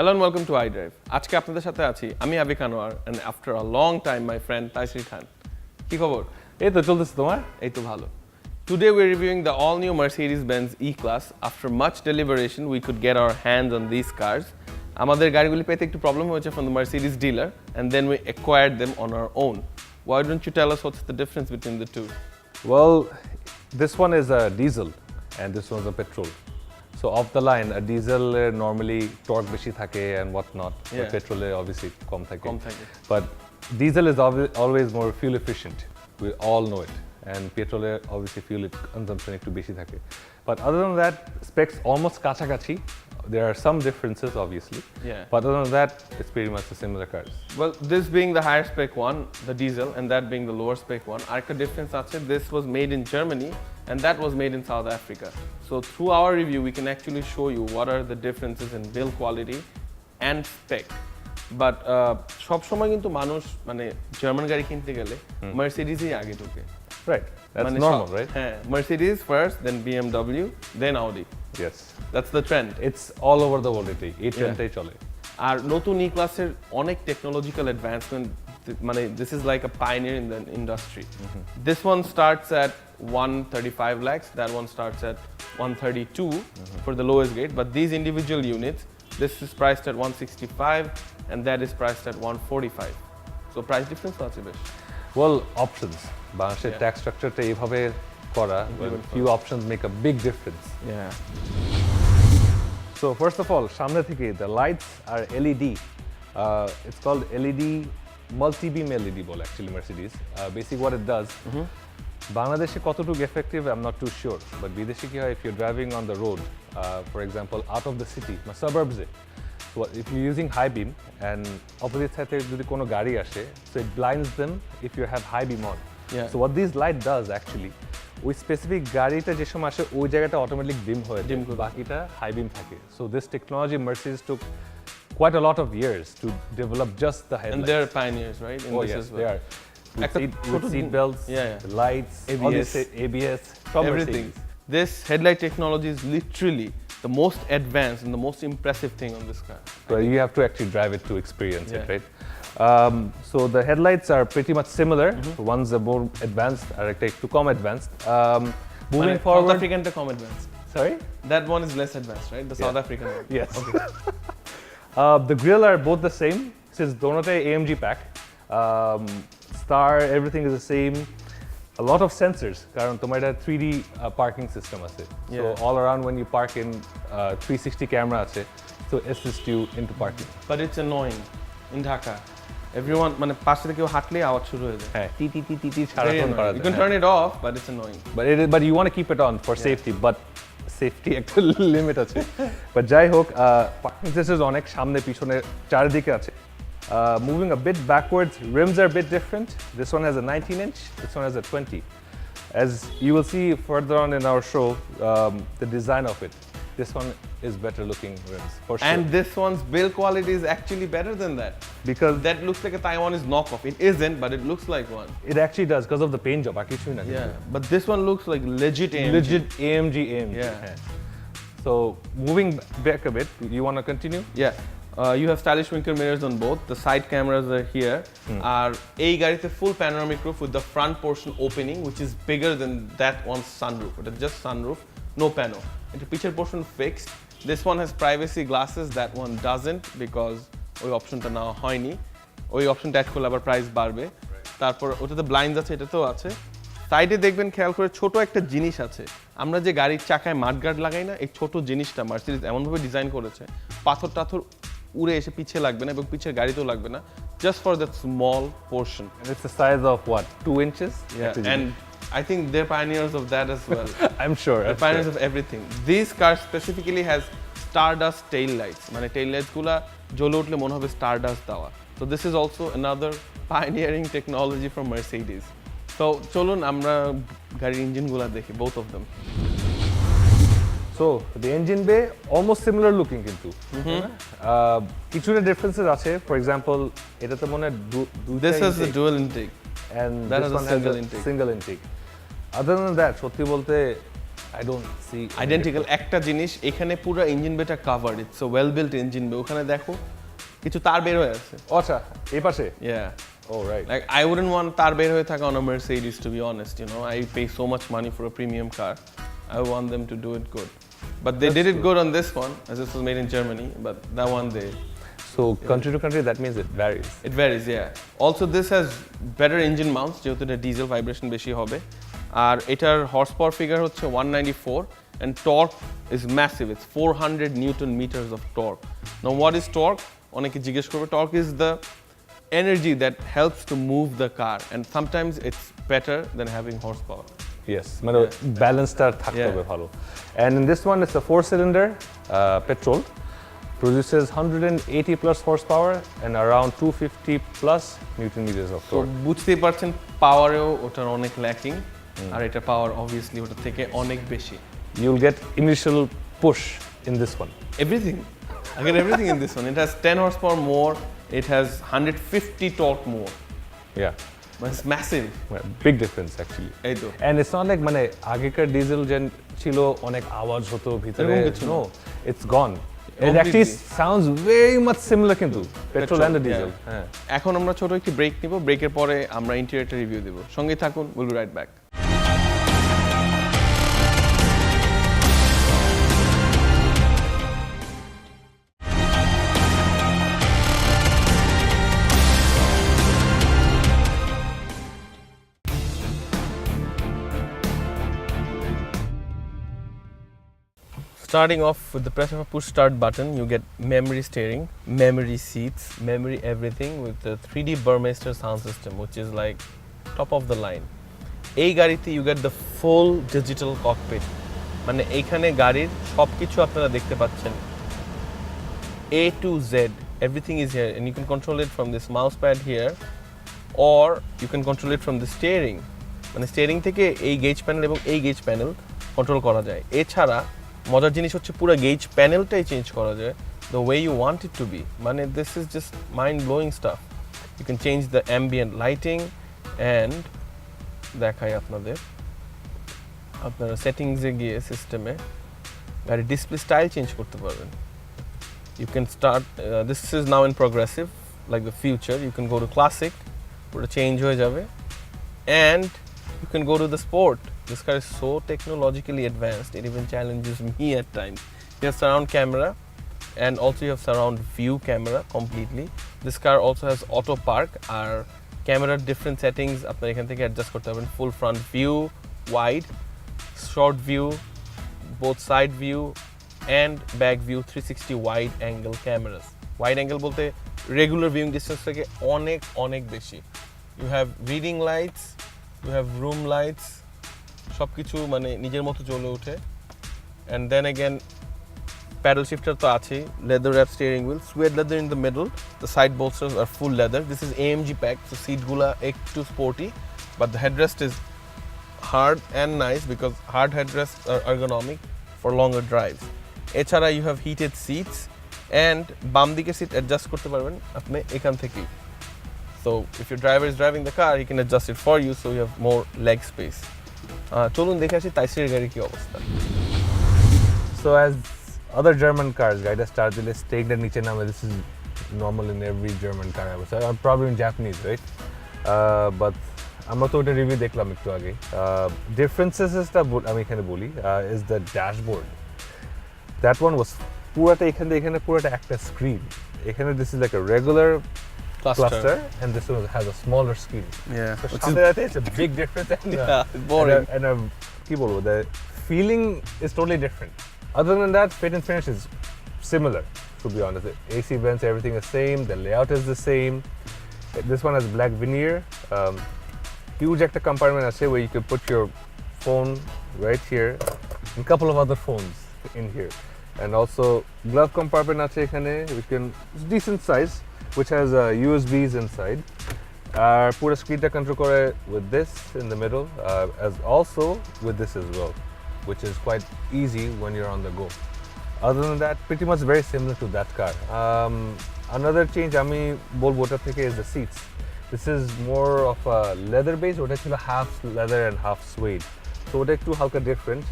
Hello and welcome to iDrive. আজকে আপনাদের সাথে আছি আমি আবিক Anwar and after a long time my friend Taisir খান। কি খবর? এই তো চলতেছে তোমার? এই তো ভালো। Today we're reviewing the all new Mercedes-Benz E-Class. After much deliberation we could get our hands on these cars. আমাদের গাড়িগুলি পেতে একটু প্রবলেম হয়েছে from the Mercedes dealer and then we acquired them on our own. Why don't you tell us what's the difference between the two? Well, this one is a diesel and this one's a petrol. So off the line, a diesel normally torque beshi thake and whatnot. But petrol obviously kom thake. But diesel is always more fuel efficient. We all know it. And petrol obviously fuel consumption ekটু beshi thake. But other than that, specs almost kachakachi. There are some differences obviously. But other than that, it's pretty much the similar cars. Well, this being the higher spec one, the diesel, and that being the lower spec one, arekta difference ache. This was made in Germany and that was made in South Africa. So through our review, we can actually show you what are the differences in build quality and spec. But সব সময় কিন্তু মানুষ মানে German গাড়ি কিনতে গেলে মার্সিডিজই আগে ঢোকে। Right. That's normal, right? হ্যাঁ, Mercedes first, then BMW, then Audi. Yes. That's the trend. It's all over the world এই ট্রেন্ডটাই চলে। আর নতুন ই ক্লাসের অনেক টেকনোলজিক্যাল অ্যাডভান্সমেন্ট মানে this is like a pioneer in the industry. This one starts at 135 lakhs, that one starts at 132 for the lowest grade, but these individual units, this is priced at 165 and that is priced at 145. So price difference আছে বেশ। Well, options. বাংলাদেশের tax স্ট্রাকচারটা এইভাবে করা, few options make a big difference. Yeah. So first of all, সামনে থেকে the lights are LED. It's called LED multi-beam LED ball actually Mercedes. Basically what it does, বাংলাদেশে কতটুকু effective I'm not too sure, but বিদেশে কি হয় if you're driving on the road, for example out of the city, suburbs A, so if you're using high beam and opposite side থেকে যদি কোনো গাড়ি আসে, so it blinds them if you have high beam on. So what this light does actually, ওই specific গাড়িটা যে সময় আসে ওই জায়গাটা অটোমেটিক ডিম হয়ে যায়, বাকিটা হাই বিম থাকে। So this technology Mercedes took quite a lot of years to develop just the headlights. And they're pioneers, right? In this as well. They are. With seat belts, the lights, ABS, everything. This headlight technology is literally the most advanced and the most impressive thing on this car. So you have to actually drive it to experience it, right? So the headlights are pretty much similar. One's a more advanced, to come advanced. Moving forward, South African to come advanced. Sorry? That one is less advanced, right? The South African one. Yes. Okay. The grille are both the same. Since donote AMG pack, star, everything is the same. A lot of sensors. কারণ তোমার এটা 3D parking system আছে. So all around when you park in 360 camera আছে, so assist you into parking. But it's annoying in Dhaka. Everyone মানে পাশে থেকে কেউ হাঁটলে আওয়াজ শুরু হয়ে যায়। হ্যাঁ টি টি টি টি টি সারাক্ষণ করা যায়। You can turn it off, but it's annoying. But you want to keep it on for safety, but safety একটা লিমিট আছে। But যাই হোক, parking sensors অনেক সামনে পিছনে চারিদিকে আছে। Moving a bit backwards, rims are a bit different. This one has a 19-inch, this one has a 20. As you will see further on in our show, the design of it, this one is better looking rims, for sure. And this one's build quality is actually better than that. Because that looks like a Taiwanese knockoff. It isn't, but it looks like one. It actually does because of the paint job. But this one looks like legit AMG. Legit AMG. So moving back a bit, you want to continue? Yeah. You have stylish winker mirrors on both. The side cameras are here. Are এই গাড়িতে full panoramic roof with the front portion opening, which is bigger than that one's sunroof. It is just sunroof, no pano. The picture portion fixed. This one has privacy glasses. That one doesn't because ওই অপশনটা না হয়নি। ওই অপশনটা add করলে আবার price বাড়বে। তারপর ওটাতে ব্লাইন্ডস আছে, এটাতেও আছে। সাইডে দেখবেন খেয়াল করে ছোট একটা জিনিস আছে। আমরা যে গাড়ির চাকায় মাডগার্ড লাগাই না, এই ছোট জিনিসটা মার্সিডিজ এমনভাবে ডিজাইন করেছে পাথর টাথর উড়ে এসে পিছে লাগবে না এবং পিছের গাড়িতেও লাগবে না, just for that small portion. And it's the size of what, 2 inches? Yeah, and I think they're pioneers of that as well. I'm sure. They're pioneers of everything. This car specifically has Stardust tail lights. মানে tail lights গুলা জ্বলে উঠলে মনে হবে Stardust দেওয়া. So this is also another pioneering technology from Mercedes. So চলুন আমরা গাড়ির ইঞ্জিনগুলা দেখি, both of them. So the engine bay almost similar looking কিন্তু কিছুটা differences আছে. For example, এটাতে মনে হয় this has a dual intake and that this has one a has a single intake. Other than that, সত্যি বলতে I don't see identical একটা জিনিস এখানে পুরো ইঞ্জিন বেটা covered it's a well built engine বে ওখানে দেখো কিছু তার বের হয়ে আছে আচ্ছা এই পাশে yeah oh right like I wouldn't want তার বের হয়ে থাকা on a Mercedes to be honest you know I pay so much money for a premium car I want them to do it good but they did it good on this one as this was made in Germany but that one they so country to country that means it varies yeah also this has better engine mounts যেহেতু এটা diesel vibration বেশি হবে আর এটার horse power figure হচ্ছে 194 and torque is massive it's 400 newton meters of torque now what is torque অনেকে জিজ্ঞেস করবে torque is the energy that helps to move the car and sometimes it's better than having horsepower yes মানে ব্যালেন্সটা থাকতে হবে ভালো and in this one it's a 4-cylinder petrol produces 180 plus horsepower and around 250 plus newton meters of তো torque বুঝতেই পারছেন পাওয়ারেও ওটার অনেক ল্যাকিং আর এটা পাওয়ার obviously ওটা থেকে অনেক বেশি you'll get initial push in this one everything I get everything in this one it has 10 horsepower more it has 150 torque more yeah but it's massive big difference actually এই তো and it's not like মানে আগেকার diesel যেন ছিল অনেক আওয়াজ হতো ভিতরে no it's gone it actually sounds very much similar কিন্তু petrol and the diesel হ্যাঁ এখন আমরা ছোট একটি ব্রেক নিব ব্রেকের পরে আমরা ইন্টেরিয়রটা রিভিউ দেব সঙ্গে থাকুন we'll be right back Starting off with the press of a push start button, you get memory steering, memory seats, memory everything with the 3D Burmeister sound system, which is like top of the line. এই গাড়িতে you get the full digital cockpit. মানে এইখানে গাড়ির সবকিছু আপনারা দেখতে পাচ্ছেন A to Z, everything is here and you can control it from this mouse pad here or you can control it from the steering. মানে স্টিয়ারিং থেকে এই গেজ প্যানেল এবং এই গেজ প্যানেল কন্ট্রোল করা যায় এছাড়া মজার জিনিস হচ্ছে পুরো গেজ প্যানেলটাই চেঞ্জ করা যায় the way you want it to be মানে this is just mind blowing stuff you can change the ambient lighting and দেখাই আপনারা সেটিংসে গিয়ে সিস্টেমে গাড়ির ডিসপ্লে স্টাইল চেঞ্জ করতে পারবেন you can start this is now in progressive like the future you can go to classic পুরো change হয়ে যাবে and you can go to the sport this car is so technologically advanced it even challenges me at times you have surround camera and also you have surround view camera completely this car also has auto park R camera different settings আপনারা এখান থেকে adjust করতে পারবেন full front view wide short view both side view and back view 360 wide angle cameras wide angle বলতে regular viewing distance থেকে অনেক বেশি you have reading lights you have room lights সবকিছু মানে নিজের মতো জ্বলে ওঠে and then again paddle shifter তো আছে leather wrap steering wheel suede leather in the middle the side bolsters are full leather this is AMG pack so seat গুলা একটু sporty but the headrest is hard and nice because hard headrests are ergonomic for longer drives এছাড়া you have heated seats and বাম দিকে seat adjust করতে পারবেন আপনি এখান থেকেই so if your driver is driving the car he can adjust it for you so you have more leg space চলুন দেখে আসি তাইসিরের গাড়ির কি অবস্থা so as other German cars গাড়িটা স্টার্ট দিলে স্টেকটা নিচে নামে this is normal in every German car I would say probably in Japanese right but আমরা তো ওটা রিভিউ দেখলাম একটু আগে ডিফারেন্সেসটা আমি এখানে বলি is the dashboard that one was পুরোটা এখানে পুরোটা একটা স্ক্রিন এখানে this is like a regular cluster and this one has a smaller screen yeah so it's a big difference and boring and কি বলবো the feeling is totally different other than that fit and finish is similar to be honest AC vents everything is same the layout is the same this one has black veneer huge একটা compartment আছে where you can put your phone right here and a couple of other phones in here and also glove compartment আছে এখানে which can it's decent size which has USBs inside পুরো স্ক্রিনটা control করে with this in the middle as also with this as well which is quite easy when you're on the go other than that pretty much very similar to that car another change আমি বলবো ওটা থেকে is the seats this is more of a leather base ওটা ছিল half leather and half suede So ওটা একটু হালকা different,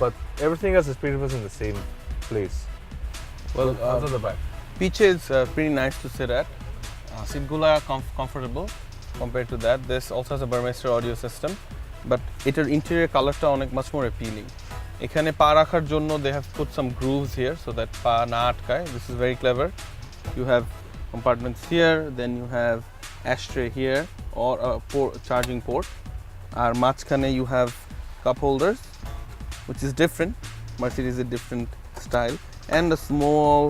but everything else is pretty much in the same place. Well, Other the back. Piche is pretty nice to sit at. Seatগুলো are comfortable compared to that. This also has a Burmester audio system, but এটার interior colorটা অনেক much more appealing. এখানে পা রাখার জন্য they have put some grooves here so that পা না আটকায়. This is very clever. You have compartments here, then you have ashtray here or a charging port. আর মাঝখানে you have cup holders, which is different. Mercedes is a different style, and a small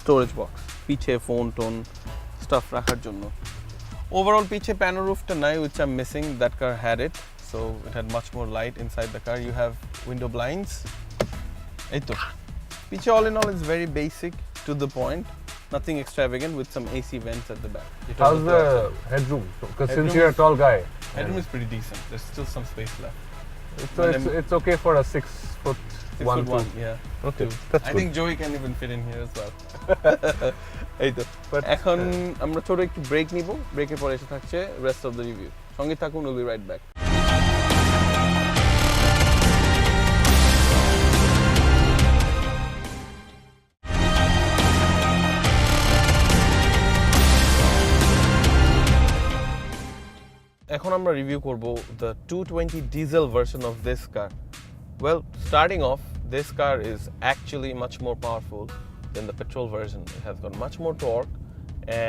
storage box. পিছে phone tone stuff রাখার জন্য. Overall পিছে panel roofটা নাই, which I'm missing. That car had it, so it had much more light inside the car. You have window blinds. এই তো পিছে all in all is very basic, to the point. Nothing extravagant, with some AC vents at the back. How's the headroom? Because since you're a tall guy, Headroom is pretty decent. There's still some space left. so it's okay for a 6 foot 1 6'1", yeah. Okay, Two. that's I good. think Joey can even fit in here as well. এই তো But, এখন আমরা ছোট একটু break নিব, ব্রেকের পরে এসে থাকছে রেস্ট অফ দ্য রিভিউ। সঙ্গে থাকুন, উইল বি রাইট ব্যাক। এখন আমরা রিভিউ করব the 220 diesel version of this car. Well, starting off, this car is actually much more powerful than the petrol version. It has got much more torque,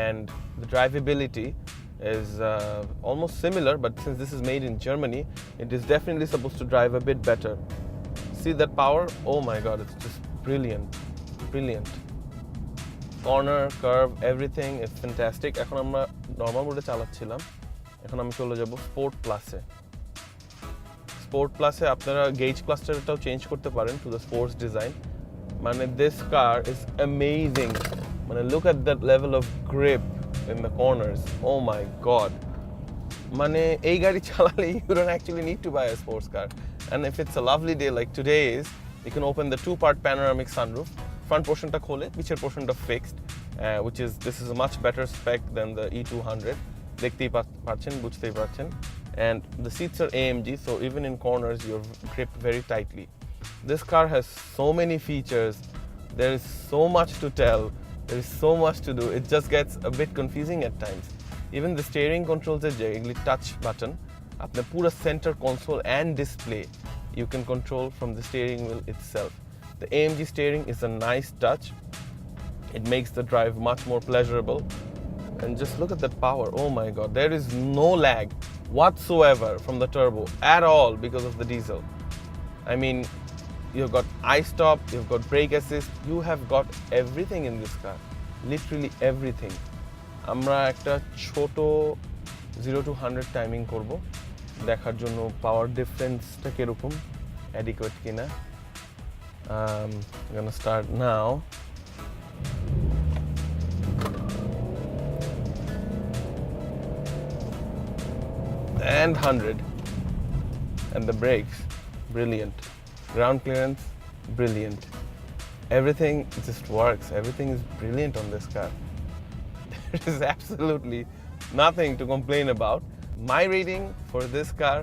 and the drivability is almost similar, but since this is made in Germany, it is definitely supposed to drive a bit better. See that power? Oh my god, it's just brilliant. Brilliant. Corner, curve, everything is fantastic. এখন আমরা normal মোডে চালাচ্ছিলাম, এখন আমি চলে যাব sport প্লাসে। Sport প্লাসে আপনারা গেজ ক্লাস্টারটাও চেঞ্জ করতে পারেন টু দ্য স্পোর্টস ডিজাইন। মানে দিস কার ইজ অ্যামেজিং। মানে look at that level of grip in the corners. Oh my god, মানে এই গাড়ি চালালে you don't actually need to buy a sports car. And if it's a lovely day like today is, you can open the 2-part panoramic sunroof. Front পোর্শনটা খোলে, পিছের পোর্শনটা fixed, which is this is a much better spec than the E200. দেখতেই পাচ্ছেন, বুঝতেই পারছেন। And the seats are AMG, so even in corners you're gripped very tightly. This car has so many features. There is so much to tell. There is so much to do. It just gets a bit confusing at times. Even the steering controls are a touch button. Apne pura center console and display you can control from the steering wheel itself. The AMG steering is a nice touch. It makes the drive much more pleasurable. And just look at that power. Oh my god, there is no lag whatsoever from the turbo at all because of the diesel. I mean, you've got i-stop, you've got brake assist, you have got everything in this car, literally everything. আমরা একটা ছোট 0 to 100 timing করব, দেখার জন্য পাওয়ার ডিফারেন্সটা কিরকম, adequate কিনা। I'm gonna start now. And 100. And the brakes, brilliant. Ground clearance, brilliant. Everything just works. Everything is brilliant on this car. There is absolutely nothing to complain about. My rating for this car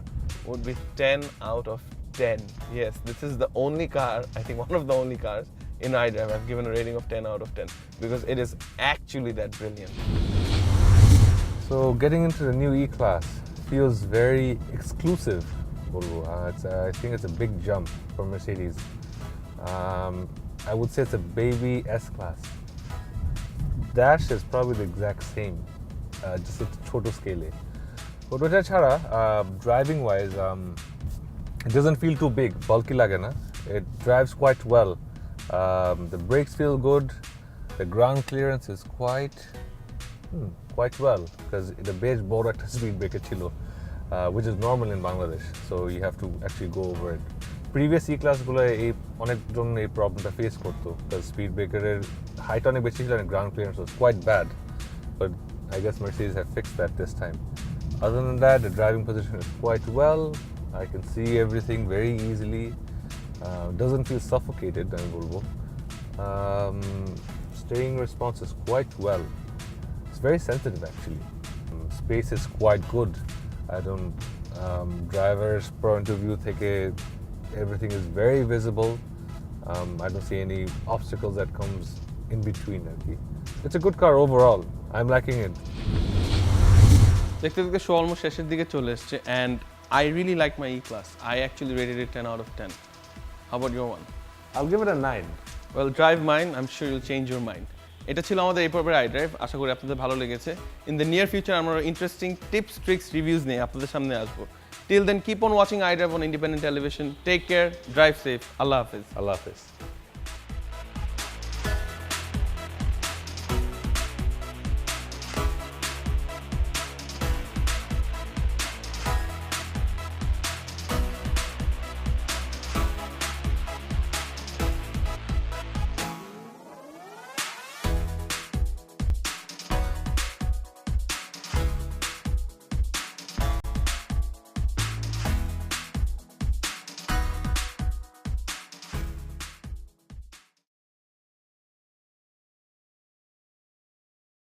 would be 10 out of 10. Yes, this is the only car, I think one of the only cars in iDrive I've given a rating of 10 out of 10 because it is actually that brilliant. So getting into the new E-Class feels very exclusive. I think it's a big jump for Mercedes. I would say it's a baby S-Class. Dash is probably the exact same, just a choto scale. But ওটা ছাড়া, driving wise, it doesn't feel too big, bulky লাগে না. It drives quite well. The brakes feel good. The ground clearance is quite well, because the beige বড় একটা speed breaker ছিল, which is normal in Bangladesh, so you have to actually go over it. Previous E-Class গুলো অনেকজন এই প্রবলেমটা face করতো, because speed breaker এর height অনেক বেশি ছিল and ground clearance was quite bad, but I guess Mercedes have fixed that this time. Other than that, the driving position is quite well. I can see everything very easily. Doesn't feel suffocated, আমি বলবো. Steering response is quite well. It's very sensitive actually. Space is quite good. Driver's point of view থেকে everything is very visible. I don't see any obstacles that comes in between আর কি. It's a good car overall. I'm liking it. দেখতে দেখতে show almost শেষের দিকে চলে এসেছে and I really like my E-Class. I actually rated it 10 out of 10. How about your one? I'll give it a 9. Well, drive mine. I'm sure you'll change your mind. এটা ছিল আমাদের এই পর্বের iDrive. আশা করি আপনাদের ভালো লেগেছে. In the near future আমরা interesting tips, tricks, reviews নিয়ে আপনাদের সামনে আসবো. Till then, keep on watching iDrive on independent television. Take care, drive safe. Allah Hafiz. Allah Hafiz.